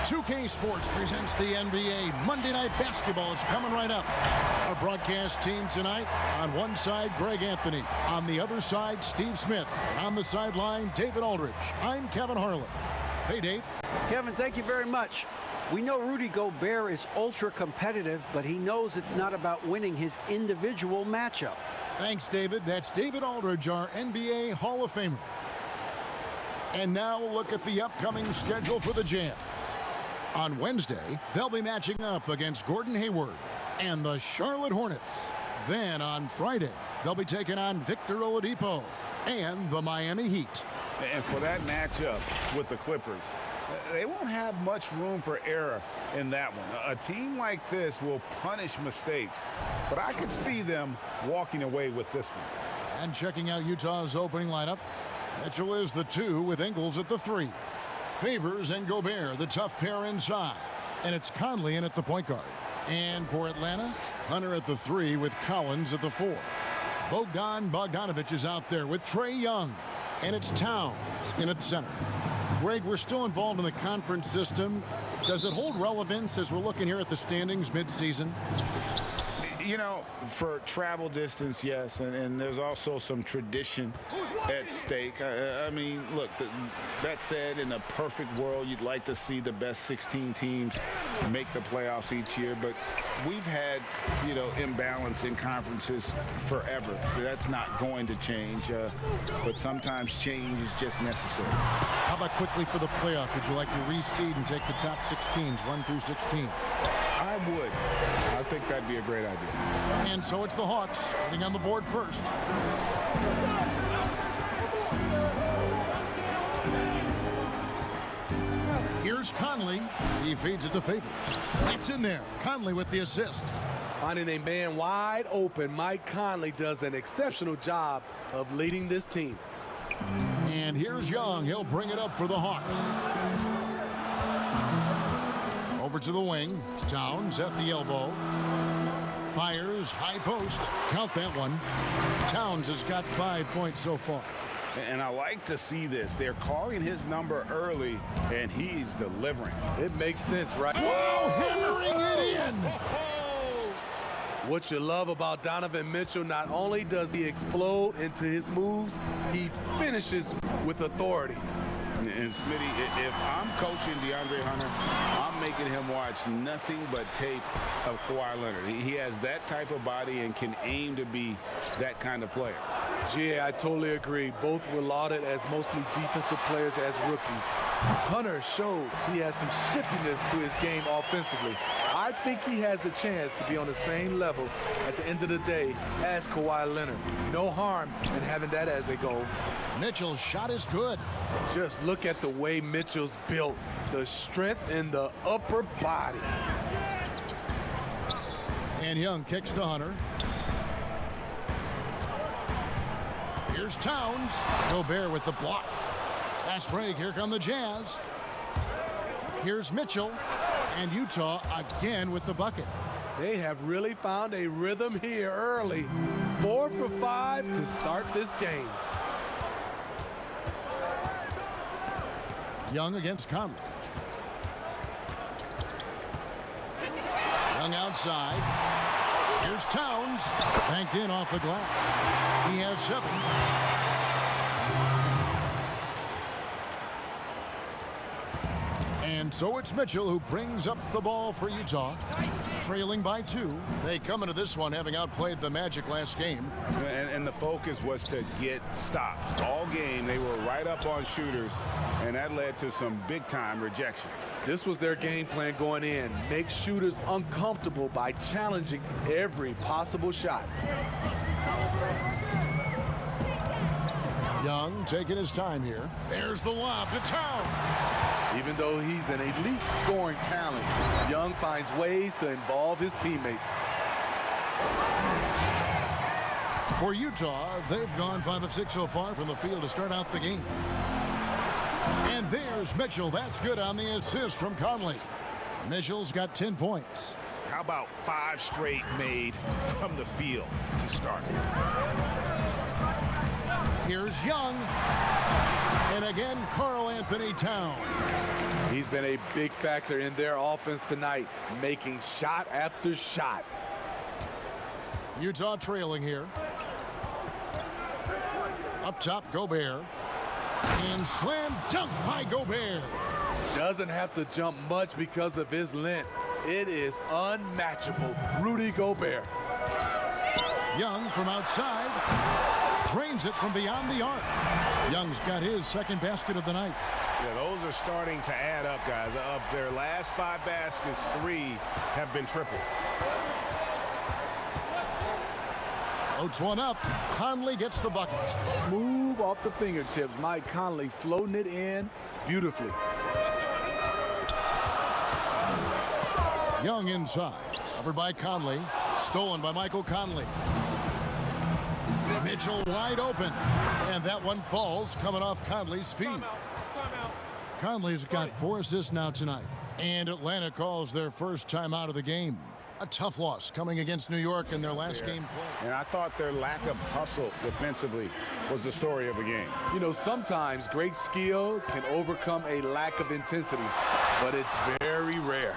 2K Sports presents the NBA. Monday Night Basketball is coming right up. Our broadcast team tonight, on one side, Greg Anthony. On the other side, Steve Smith. And on the sideline, David Aldridge. I'm Kevin Harlan. Hey, Dave. Kevin, thank you very much. We know Rudy Gobert is ultra competitive, but he knows it's not about winning his individual matchup. Thanks, David. That's David Aldridge, our NBA Hall of Famer. And now we'll look at the upcoming schedule for the Jazz. On Wednesday, they'll be matching up against Gordon Hayward and the Charlotte Hornets. Then on Friday, they'll be taking on Victor Oladipo and the Miami Heat. And for that matchup with the Clippers, they won't have much room for error in that one. A team like this will punish mistakes, but I could see them walking away with this one. And checking out Utah's opening lineup, Mitchell is the 2 with Ingles at the 3. Favors and Gobert, the tough pair inside. And it's Conley in at the point guard. And for Atlanta, Hunter at the 3 with Collins at the 4. Bogdanovich is out there with Trae Young. And it's Towns in at center. Greg, we're still involved in the conference system. Does it hold relevance as we're looking here at the standings mid-season? You know, for travel distance, yes, and there's also some tradition at stake. I mean, look, that said, in a perfect world, you'd like to see the best 16 teams make the playoffs each year, but we've had, you know, imbalance in conferences forever, so that's not going to change, but sometimes change is just necessary. How about quickly for the playoffs? Would you like to reseed and take the top 16s, 1 through 16? I would. I think that'd be a great idea. And so it's the Hawks getting on the board first. Here's Conley. He feeds it to Favors. It's in there. Conley with the assist. Finding a man wide open, Mike Conley does an exceptional job of leading this team. And here's Young. He'll bring it up for the Hawks. Over to the wing. Towns at the elbow. Fires, high post. Count that one. Towns has got 5 points so far. And I like to see this. They're calling his number early, and he's delivering. It makes sense, right? Whoa, hammering it in. What you love about Donovan Mitchell, not only does he explode into his moves, he finishes with authority. And Smitty, if I'm coaching DeAndre Hunter, I'm making him watch nothing but tape of Kawhi Leonard. He has that type of body and can aim to be that kind of player. Yeah, I totally agree. Both were lauded as mostly defensive players as rookies. Hunter showed he has some shiftiness to his game offensively. I think he has the chance to be on the same level at the end of the day as Kawhi Leonard. No harm in having that as a goal. Mitchell's shot is good. Just look at the way Mitchell's built. The strength in the upper body. And Young kicks to Hunter. Here's Towns. Gobert with the block. Fast break. Here come the Jazz. Here's Mitchell. And Utah again with the bucket. They have really found a rhythm here early. 4 for 5 to start this game. Young against Conley. Young outside. Here's Towns. Banked in off the glass. He has 7. And so it's Mitchell who brings up the ball for Utah. Trailing by 2. They come into this one having outplayed the Magic last game. And the focus was to get stops. All game, they were right up on shooters, and that led to some big-time rejection. This was their game plan going in. Make shooters uncomfortable by challenging every possible shot. Young taking his time here. There's the lob to Towns. Even though he's an elite scoring talent, Young finds ways to involve his teammates. For Utah, they've gone 5 of 6 so far from the field to start out the game. And there's Mitchell. That's good on the assist from Conley. Mitchell's got 10 points. How about 5 straight made from the field to start? Here's Young. And again, Karl Anthony Towns. He's been a big factor in their offense tonight, making shot after shot. Utah trailing here. Up top, Gobert. And slam dunk by Gobert. Doesn't have to jump much because of his length. It is unmatchable. Rudy Gobert. Young from outside. Drains it from beyond the arc. Young's got his second basket of the night. Yeah, those are starting to add up, guys. Of their last 5 baskets, 3 have been triples. Floats one up. Conley gets the bucket. Smooth off the fingertips. Mike Conley floating it in beautifully. Young inside. Covered by Conley. Stolen by Michael Conley. Mitchell wide open. And that one falls coming off Conley's feet. Conley's got 4 assists now tonight. And Atlanta calls their first timeout of the game. A tough loss coming against New York in their last game play. And I thought their lack of hustle defensively was the story of the game. You know, sometimes great skill can overcome a lack of intensity, but it's very rare.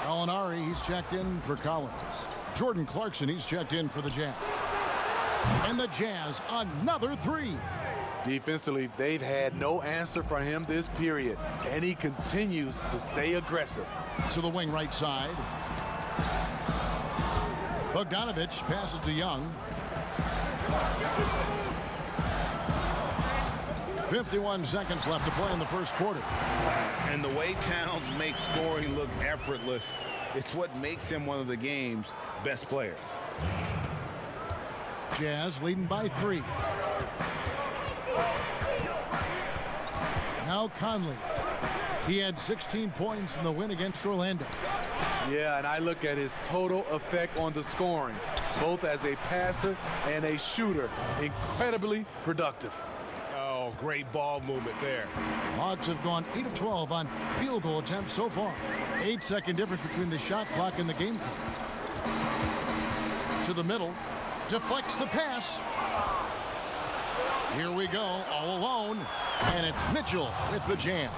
Gallinari, he's checked in for Collins. Jordan Clarkson, he's checked in for the Jazz. And the Jazz, another 3. Defensively, they've had no answer for him this period, and he continues to stay aggressive. To the wing right side. Bogdanovich passes to Young. 51 seconds left to play in the first quarter. And the way Towns makes scoring look effortless, it's what makes him one of the game's best players. Jazz leading by 3. Now Conley. He had 16 points in the win against Orlando. Yeah, and I look at his total effect on the scoring, both as a passer and a shooter. Incredibly productive. Oh, great ball movement there. Hawks have gone 8 of 12 on field goal attempts so far. 8-second difference between the shot clock and the game clock. To the middle. Deflects the pass. Here we go, all alone. And it's Mitchell with the jam.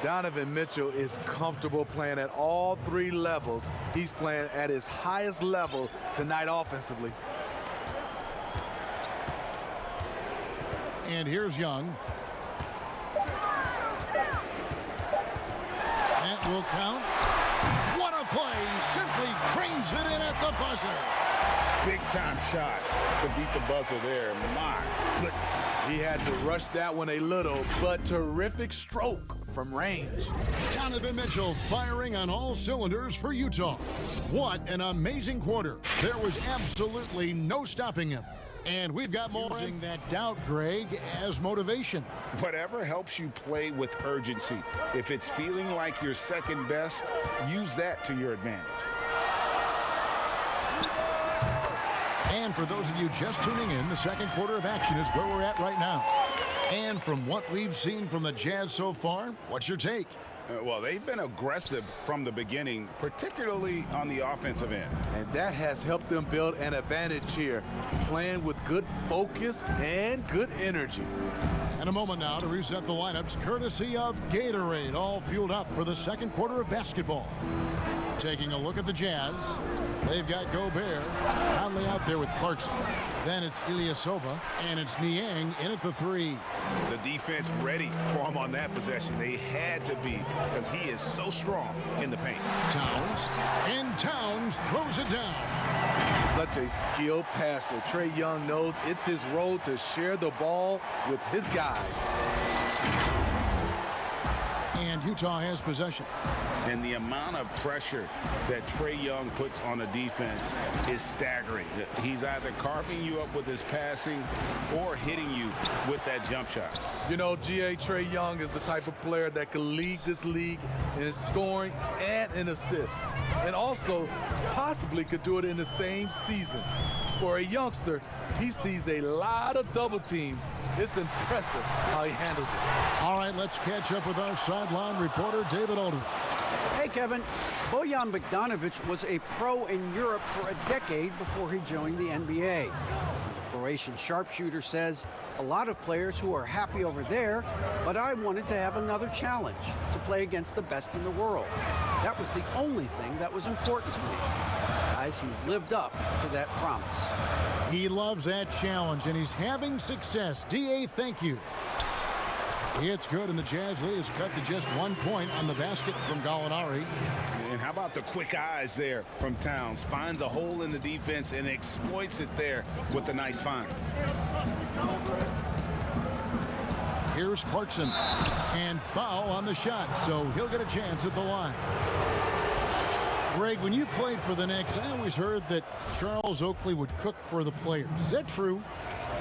Donovan Mitchell is comfortable playing at all 3 levels. He's playing at his highest level tonight offensively. And here's Young. That will count. What a play! Simply drains it in at the buzzer. Big time shot to beat the buzzer there. My goodness. He had to rush that one a little, but terrific stroke from range. Donovan Mitchell firing on all cylinders for Utah. What an amazing quarter. There was absolutely no stopping him. And we've got more using that doubt, Greg, as motivation. Whatever helps you play with urgency. If it's feeling like you're second best, use that to your advantage. And for those of you just tuning in, the second quarter of action is where we're at right now. And from what we've seen from the Jazz so far, what's your take? Well, they've been aggressive from the beginning, particularly on the offensive end. And that has helped them build an advantage here, playing with good focus and good energy. And a moment now to reset the lineups, courtesy of Gatorade, all fueled up for the second quarter of basketball. Taking a look at the Jazz, they've got Gobert, Conley out there with Clarkson. Then it's Ilyasova, and it's Niang in at the 3. The defense ready for him on that possession. They had to be, because he is so strong in the paint. Towns, and Towns throws it down. Such a skilled passer. Trae Young knows it's his role to share the ball with his guys. And Utah has possession. And the amount of pressure that Trae Young puts on a defense is staggering. He's either carving you up with his passing or hitting you with that jump shot. You know, Trae Young is the type of player that can lead this league in scoring and in assists. And also possibly could do it in the same season. For a youngster, he sees a lot of double teams. It's impressive how he handles it. All right, let's catch up with our sideline reporter, David Aldridge. Hey, Kevin. Bojan Bogdanovich was a pro in Europe for a decade before he joined the NBA. Croatian sharpshooter says, a lot of players who are happy over there, but I wanted to have another challenge, to play against the best in the world. That was the only thing that was important to me. Guys, he's lived up to that promise. He loves that challenge, and he's having success. D.A., thank you. It's good, and the Jazz lead is cut to just 1 point on the basket from Gallinari. And how about the quick eyes there from Towns? Finds a hole in the defense and exploits it there with a nice find. Here's Clarkson, and foul on the shot, so he'll get a chance at the line. Greg, when you played for the Knicks, I always heard that Charles Oakley would cook for the players. Is that true?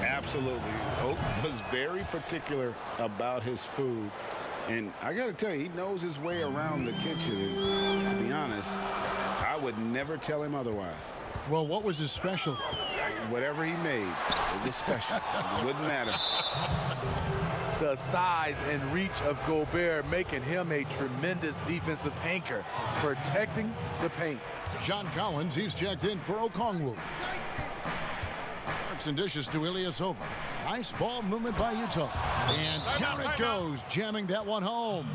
Absolutely. Oak was very particular about his food. And I got to tell you, he knows his way around the kitchen. And to be honest, I would never tell him otherwise. Well, what was his special? Whatever he made, it was special. It wouldn't matter. The size and reach of Gobert making him a tremendous defensive anchor, protecting the paint. John Collins, he's checked in for Okongwu. And dishes to Ilyasova. Nice ball movement by Utah. And down it goes, jamming that one home.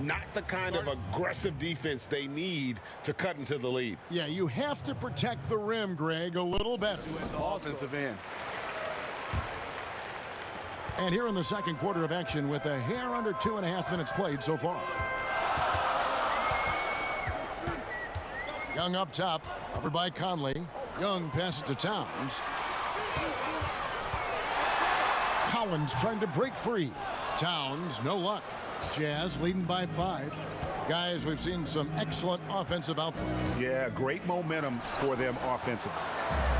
Not the kind of aggressive defense they need to cut into the lead. Yeah, you have to protect the rim, Greg, a little better. The offensive end. And here in the second quarter of action with a hair under 2.5 minutes played so far. Young up top, covered by Conley. Young passes to Towns. Collins trying to break free. Towns, no luck. Jazz leading by 5. Guys, we've seen some excellent offensive output. Yeah, great momentum for them offensively.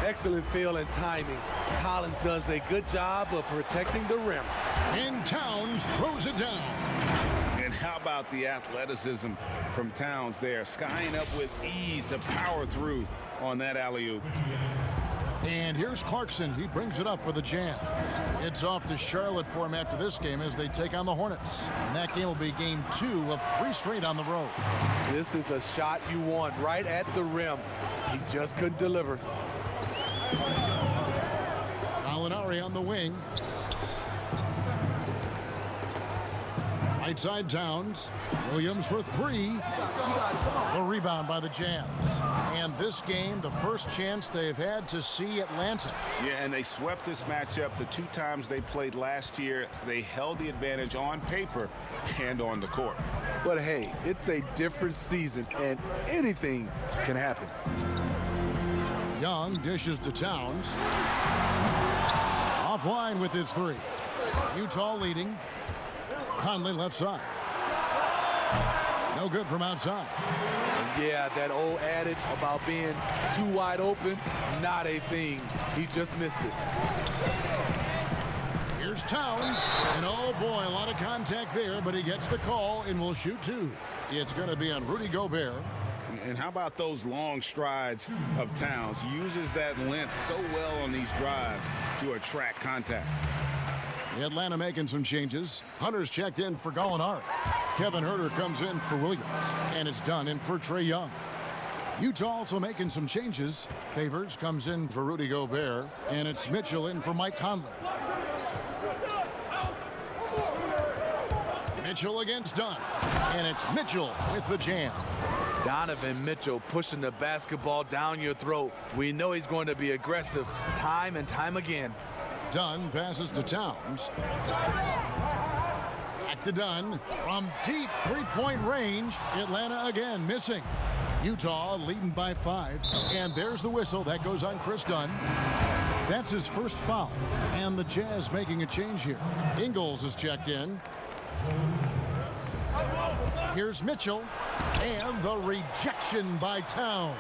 Excellent feel and timing. Collins does a good job of protecting the rim. And Towns throws it down. And how about the athleticism from Towns there, skying up with ease to power through on that alley-oop. And here's Clarkson. He brings it up for the Jazz. It's off to Charlotte for him after this game as they take on the Hornets. And that game will be game 2 of 3 straight on the road. This is the shot you want, right at the rim. He just couldn't deliver. Gallinari on the wing. Right side Towns. Williams for 3. The rebound by the Jazz. And this game, the first chance they've had to see Atlanta. Yeah, and they swept this matchup the 2 times they played last year. They held the advantage on paper and on the court. But hey, it's a different season, and anything can happen. Young dishes to Towns. Offline with his 3. Utah leading. Conley left side. No good from outside. And yeah, that old adage about being too wide open, not a thing. He just missed it. Here's Towns. And oh boy, a lot of contact there, but he gets the call and will shoot 2. It's going to be on Rudy Gobert. And how about those long strides of Towns? Uses that length so well on these drives to attract contact. Atlanta making some changes. Hunter's checked in for Gallinari. Kevin Huerter comes in for Williams. And it's done in for Trae Young. Utah also making some changes. Favors comes in for Rudy Gobert. And it's Mitchell in for Mike Conley. Mitchell against Dunn. And it's Mitchell with the jam. Donovan Mitchell pushing the basketball down your throat. We know he's going to be aggressive time and time again. Dunn passes to Towns. Back to Dunn. From deep three-point range, Atlanta again missing. Utah leading by 5. And there's the whistle. That goes on Chris Dunn. That's his first foul. And the Jazz making a change here. Ingles is checked in. Here's Mitchell. And the rejection by Towns.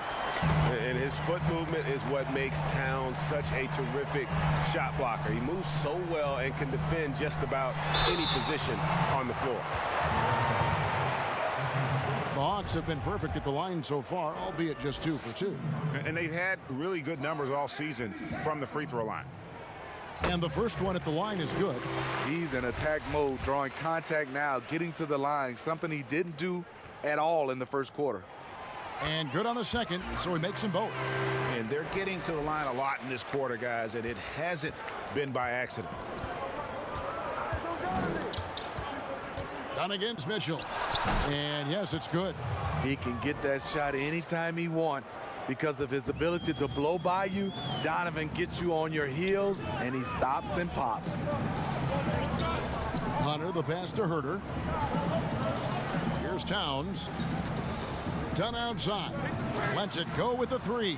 And his foot movement is what makes Towns such a terrific shot blocker. He moves so well and can defend just about any position on the floor. The Hawks have been perfect at the line so far, albeit just 2 for 2. And they've had really good numbers all season from the free throw line. And the first one at the line is good. He's in attack mode, drawing contact now, getting to the line, something he didn't do at all in the first quarter. And good on the second, so he makes them both. And they're getting to the line a lot in this quarter, guys, and it hasn't been by accident. Done against Mitchell. And yes, it's good. He can get that shot anytime he wants. Because of his ability to blow by you, Donovan gets you on your heels, and he stops and pops. Hunter, the pass to Herter. Here's Towns. Done outside. Lets it go with a three.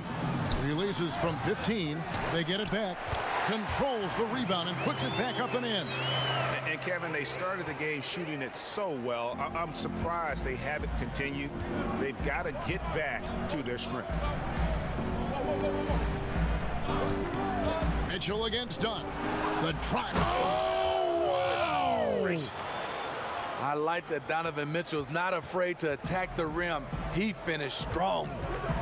Releases from 15. They get it back. Controls the rebound and puts it back up and in. And Kevin, they started the game shooting it so well. I'm surprised they haven't continued. They've got to get back to their strength. Mitchell against Dunn. The try. Oh, wow! I like that Donovan Mitchell's not afraid to attack the rim. He finished strong.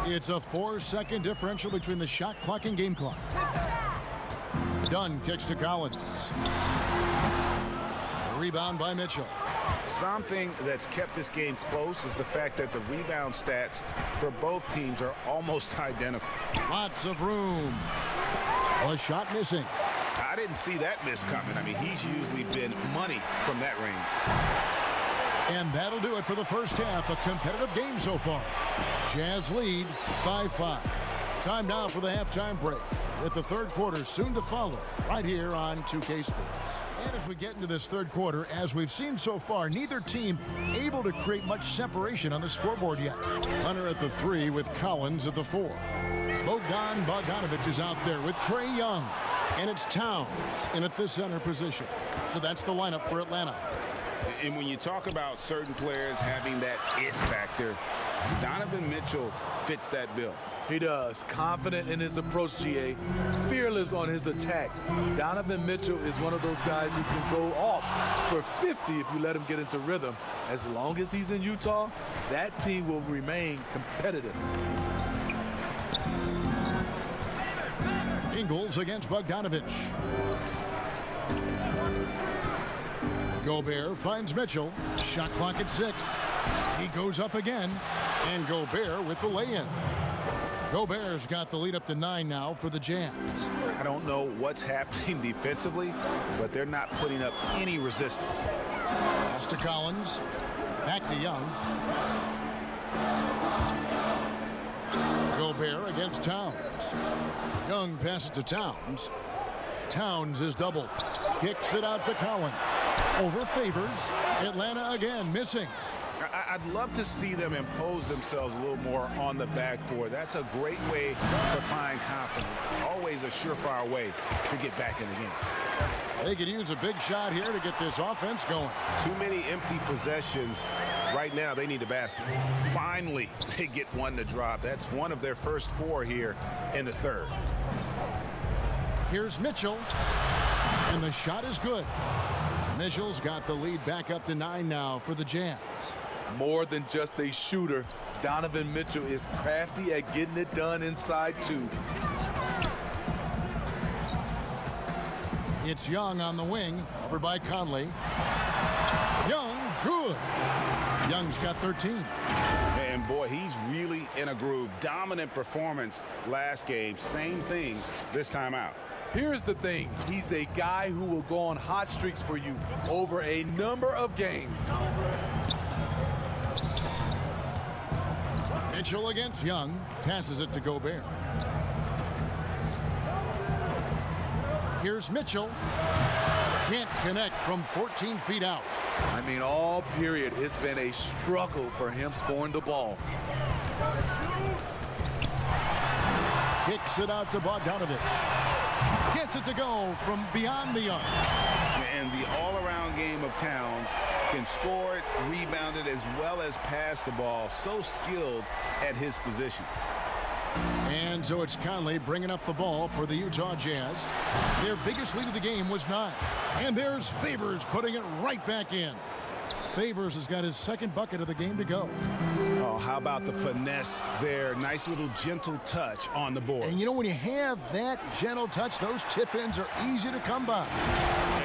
It's a 4-second differential between the shot clock and game clock. Dunn kicks to Collins. A rebound by Mitchell. Something that's kept this game close is the fact that the rebound stats for both teams are almost identical. Lots of room. A shot missing. I didn't see that miss coming. I mean, he's usually been money from that range. And that'll do it for the first half. A competitive game so far. Jazz lead by 5. Time now for the halftime break, with the third quarter soon to follow right here on 2K Sports. And as we get into this third quarter, as we've seen so far, neither team able to create much separation on the scoreboard yet. Hunter at the 3 with Collins at the 4. Bogdanovich is out there with Trae Young. And it's Towns in at the center position. So that's the lineup for Atlanta. And when you talk about certain players having that it factor, Donovan Mitchell fits that bill. He does. Confident in his approach, GA. Fearless on his attack. Donovan Mitchell is one of those guys who can go off for 50 if you let him get into rhythm. As long as he's in Utah, that team will remain competitive. Ingles against Bogdanovich. Gobert finds Mitchell. Shot clock at 6. He goes up again. And Gobert with the lay-in. Gobert's got the lead up to 9 now for the Jazz. I don't know what's happening defensively, but they're not putting up any resistance. Pass to Collins. Back to Young. Gobert against Towns. Young passes to Towns. Towns is doubled. Kicks it out to Collins. Over Favors. Atlanta again missing. I'd love to see them impose themselves a little more on the backboard. That's a great way to find confidence. Always a surefire way to get back in the game. They could use a big shot here to get this offense going. Too many empty possessions. Right now, they need a basket. Finally, they get one to drop. That's one of their first 4 here in the third. Here's Mitchell. And the shot is good. Mitchell's got the lead back up to 9 now for the Jazz. More than just a shooter, Donovan Mitchell is crafty at getting it done inside too. It's Young on the wing, over by Conley. Young, good. Young's got 13. And boy, he's really in a groove. Dominant performance last game. Same thing this time out. Here's the thing. He's a guy who will go on hot streaks for you over a number of games. Mitchell against Young. Passes it to Gobert. Here's Mitchell. Can't connect from 14 feet out. I mean, all period, it's been a struggle for him scoring the ball. Kicks it out to Bogdanovich. Gets it to go from beyond the arc. And the all-around game of Towns can score it, rebound it, as well as pass the ball. So skilled at his position. And so it's Conley bringing up the ball for the Utah Jazz. Their biggest lead of the game was 9. And there's Favors putting it right back in. Favors has got his second bucket of the game to go. Oh, how about the finesse there? Nice little gentle touch on the board. And you know, when you have that gentle touch, those tip-ins are easy to come by.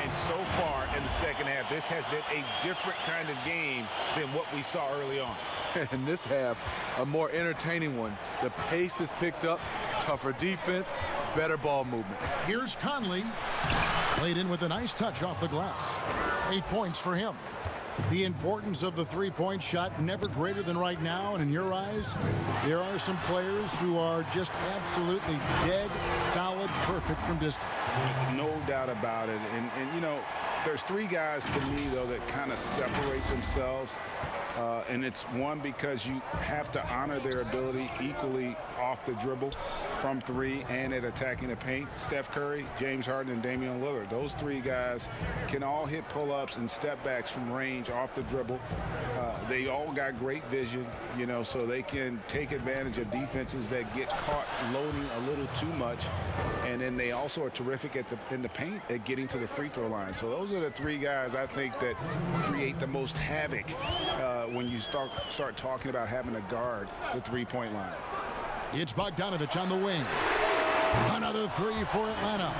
And so far in the second half, this has been a different kind of game than what we saw early on. In this half, a more entertaining one. The pace is picked up, tougher defense, better ball movement. Here's Conley. Played in with a nice touch off the glass. 8 points for him. The importance of the three-point shot never greater than right now, and in your eyes, there are some players who are just absolutely dead, solid, perfect from distance. No doubt about it. And you know, there's three guys to me, though, that kind of separate themselves. And it's one, because you have to honor their ability equally off the dribble, from three, and at attacking the paint. Steph Curry, James Harden, and Damian Lillard. Those three guys can all hit pull-ups and step-backs from range off the dribble. They all got great vision, you know, so they can take advantage of defenses that get caught loading a little too much. And then they also are terrific in the paint at getting to the free throw line. So those are the three guys I think that create the most havoc when you start talking about having to guard the three-point line. It's Bogdanovich on the wing. Another three for Atlanta.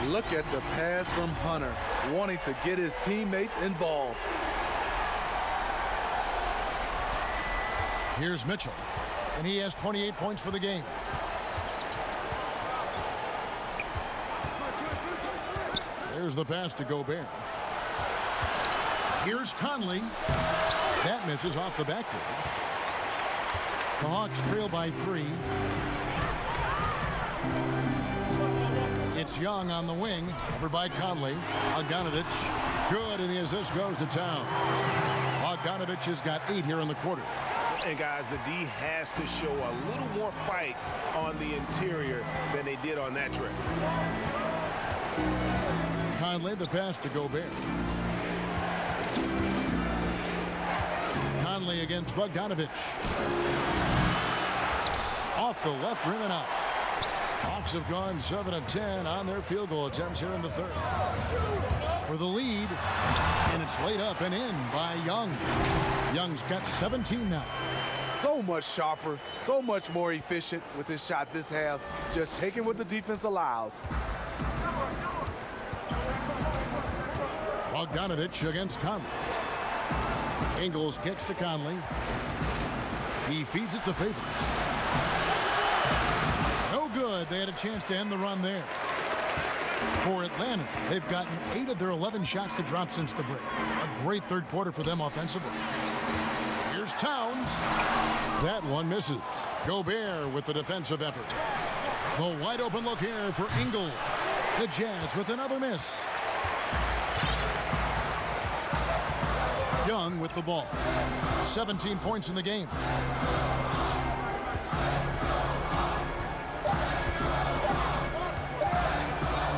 Look at the pass from Hunter, wanting to get his teammates involved. Here's Mitchell, and he has 28 points for the game. There's the pass to Gobert. Here's Conley. That misses off the backboard. The Hawks trail by 3. It's Young on the wing, over by Conley. Bogdanovich, good, and the assist goes to town. Bogdanovich has got 8 here in the quarter. And guys, the D has to show a little more fight on the interior than they did on that trip. Conley, the pass to Gobert. Conley against Bogdanovich. Off the left rim and out. Hawks have gone 7 of 10 on their field goal attempts here in the third. For the lead, and it's laid up and in by Young. Young's got 17 now. So much sharper, so much more efficient with his shot this half. Just taking what the defense allows. Bogdanovich against Conley. Ingles kicks to Conley. He feeds it to Favors. No good. They had a chance to end the run there. For Atlanta, they've gotten 8 of their 11 shots to drop since the break. A great third quarter for them offensively. Here's Towns. That one misses. Gobert with the defensive effort. The wide open look here for Ingles. The Jazz with another miss. Young with the ball. 17 points in the game.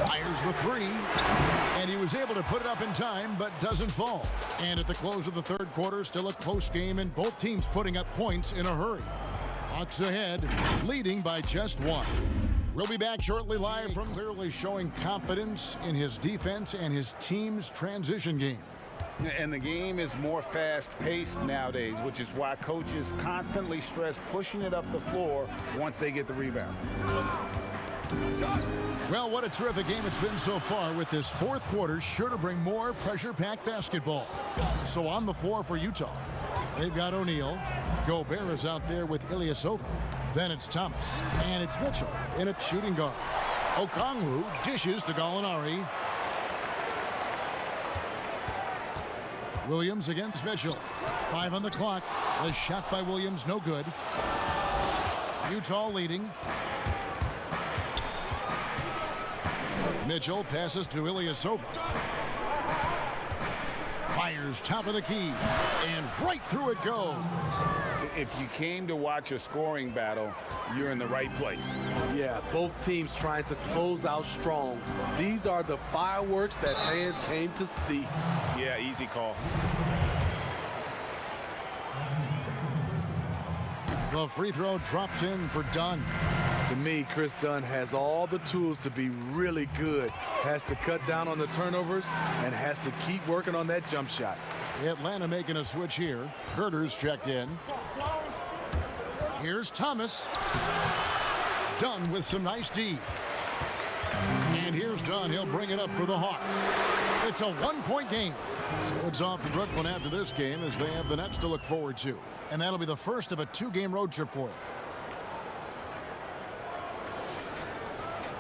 Fires the three. And he was able to put it up in time, but doesn't fall. And at the close of the third quarter, still a close game, and both teams putting up points in a hurry. Hawks ahead, leading by just 1. We'll be back shortly live from clearly showing confidence in his defense and his team's transition game. And the game is more fast-paced nowadays, which is why coaches constantly stress pushing it up the floor once they get the rebound. Well, what a terrific game it's been so far, with this fourth quarter sure to bring more pressure-packed basketball. So on the floor for Utah, they've got O'Neal. Gobert is out there with Ilyasova. Then it's Thomas, and it's Mitchell in at shooting guard. Okongwu dishes to Gallinari. Williams against Mitchell. 5 on the clock. The shot by Williams, no good. Utah leading. Mitchell passes to Ilyasova. Fires top of the key, and right through it goes. If you came to watch a scoring battle, you're in the right place. Yeah, both teams trying to close out strong. These are the fireworks that fans came to see. Yeah, easy call. The free throw drops in for Dunn. To me, Chris Dunn has all the tools to be really good. Has to cut down on the turnovers and has to keep working on that jump shot. Atlanta making a switch here. Herter's checked in. Here's Thomas. Dunn with some nice D. And And here's Dunn. He'll bring it up for the Hawks. It's a one-point game. So it's off to Brooklyn after this game as they have the Nets to look forward to. And that'll be the first of a two-game road trip for them.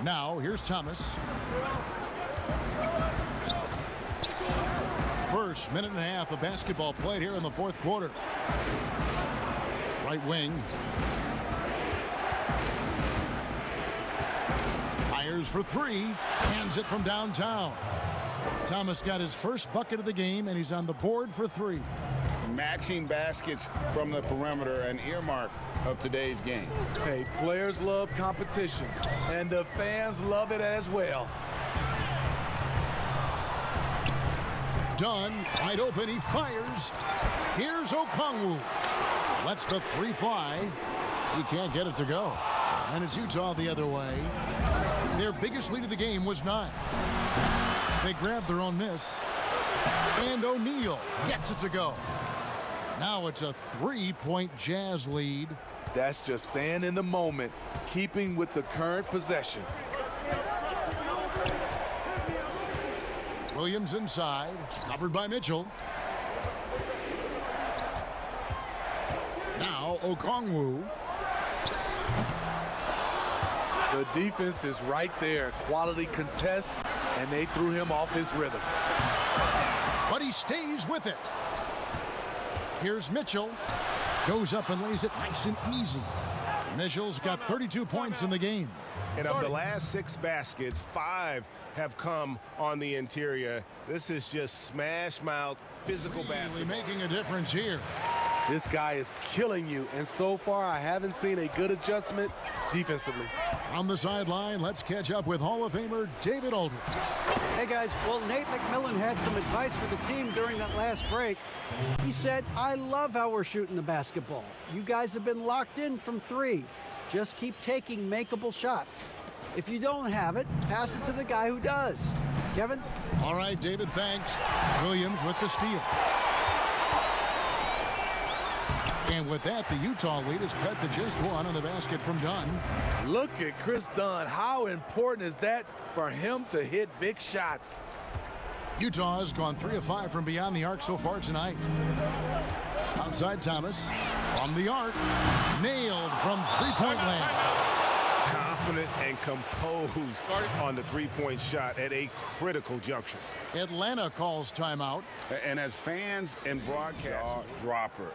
Now, here's Thomas. First minute and a half of basketball played here in the fourth quarter. Right wing. Fires for three. Hands it from downtown. Thomas got his first bucket of the game, and he's on the board for three. Matching baskets from the perimeter, an earmark of today's game. Hey, players love competition, and the fans love it as well. Dunn, wide open, he fires. Here's Okongwu. Lets the three fly. He can't get it to go. And it's Utah the other way. Their biggest lead of the game was 9. They grabbed their own miss. And O'Neal gets it to go. Now it's a 3-point Jazz lead. That's just staying in the moment, keeping with the current possession. Williams inside, covered by Mitchell. Now Okongwu. The defense is right there. Quality contest, and they threw him off his rhythm. But he stays with it. Here's Mitchell. Goes up and lays it nice and easy. Mitchell's got 32 points in the game. And of the last 6 baskets, 5 have come on the interior. This is just smash-mouth physical Really basketball. making a difference here. This guy is killing you, and so far I haven't seen a good adjustment defensively. On the sideline, let's catch up with Hall of Famer David Aldridge. Hey guys, well, Nate McMillan had some advice for the team during that last break. He said, I love how we're shooting the basketball. You guys have been locked in from 3. Just keep taking makeable shots. If you don't have it, pass it to the guy who does. Kevin? All right, David, thanks. Williams with the steal. And with that, the Utah lead is cut to just 1 on the basket from Dunn. Look at Chris Dunn. How important is that for him to hit big shots? Utah has gone 3 of 5 from beyond the arc so far tonight. Outside Thomas, from the arc, nailed from three-point land. Confident and composed on the three-point shot at a critical juncture. Atlanta calls timeout. And as fans and broadcasters, dropper.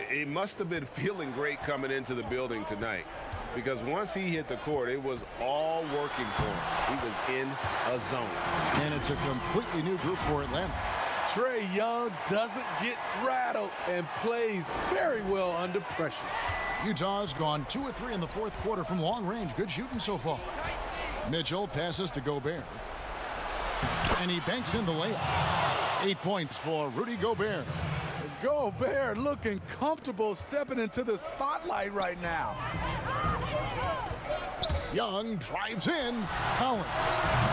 It must have been feeling great coming into the building tonight, because once he hit the court, it was all working for him. He was in a zone. And it's a completely new group for Atlanta. Trae Young doesn't get rattled and plays very well under pressure. Utah's gone 2 of 3 in the fourth quarter from long range. Good shooting so far. Mitchell passes to Gobert. And he banks in the layup. 8 points for Rudy Gobert. Gobert looking comfortable stepping into the spotlight right now. Young drives in. Collins.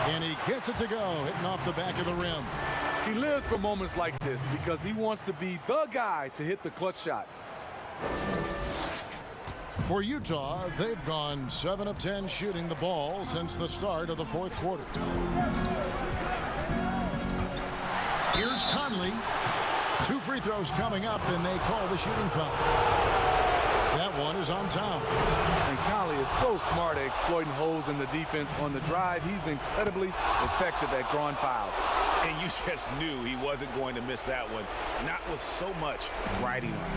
And he gets it to go, hitting off the back of the rim. He lives for moments like this because he wants to be the guy to hit the clutch shot. For Utah, they've gone 7 of 10 shooting the ball since the start of the fourth quarter. Here's Conley. 2 free throws coming up, and they call the shooting foul. That one is on Towns. And Karl is so smart at exploiting holes in the defense on the drive. He's incredibly effective at drawing fouls. And you just knew he wasn't going to miss that one, not with so much riding on it.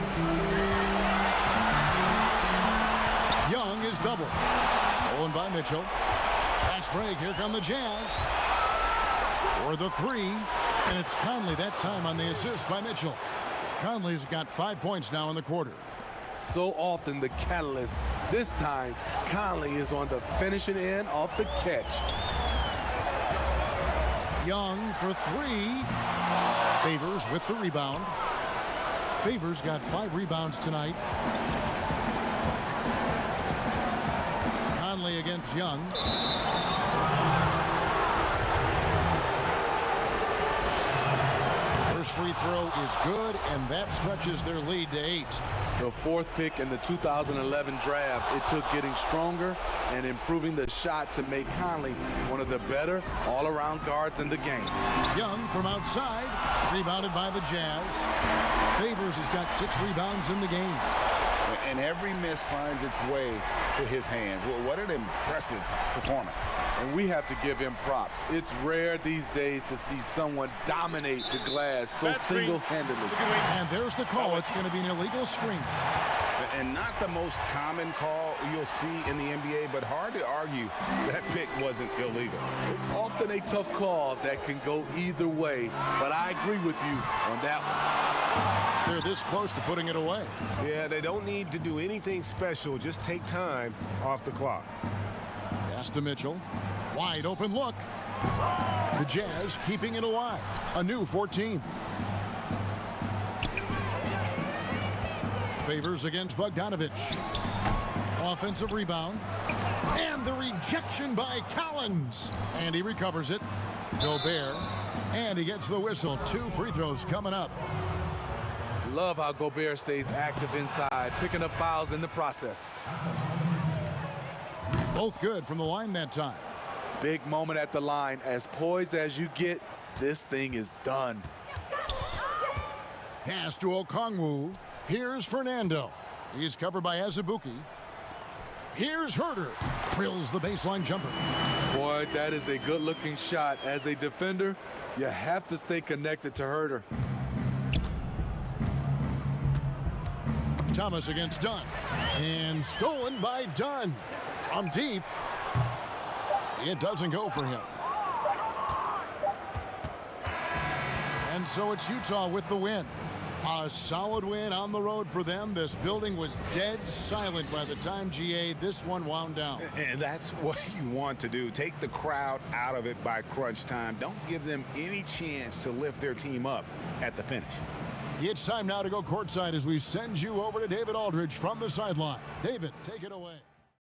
Young is double. Stolen by Mitchell. Fast break. Here come the Jazz. For the 3. And it's Conley that time on the assist by Mitchell. Conley's got 5 points now in the quarter. So often the catalyst. This time, Conley is on the finishing end of the catch. Young for 3. Favors with the rebound. Favors got 5 rebounds tonight. Conley against Young. First free throw is good, and that stretches their lead to 8. The 4th pick in the 2011 draft, it took getting stronger and improving the shot to make Conley one of the better all-around guards in the game. Young from outside, rebounded by the Jazz. Favors has got 6 rebounds in the game. And every miss finds its way to his hands. Well, what an impressive performance. And we have to give him props. It's rare these days to see someone dominate the glass so single-handedly. And there's the call. It's going to be an illegal screen. And not the most common call you'll see in the NBA, but hard to argue that pick wasn't illegal. It's often a tough call that can go either way, but I agree with you on that one. They're this close to putting it away. Yeah, they don't need to do anything special. Just take time off the clock. Pass to Mitchell. Wide open look. The Jazz keeping it alive. A new 14. Favors against Bogdanovich. Offensive rebound. And the rejection by Collins. And he recovers it. Gobert. And he gets the whistle. 2 free throws coming up. Love how Gobert stays active inside, picking up fouls in the process. Both good from the line that time. Big moment at the line. As poised as you get, this thing is done. Pass to Okongwu. Here's Fernando. He's covered by Azubuike. Here's Herter. Drills the baseline jumper. Boy, that is a good-looking shot. As a defender, you have to stay connected to Herter. Thomas against Dunn. And stolen by Dunn. From deep. It doesn't go for him. And so it's Utah with the win. A solid win on the road for them. This building was dead silent by the time this one wound down. And that's what you want to do. Take the crowd out of it by crunch time. Don't give them any chance to lift their team up at the finish. It's time now to go courtside as we send you over to David Aldridge from the sideline. David, take it away.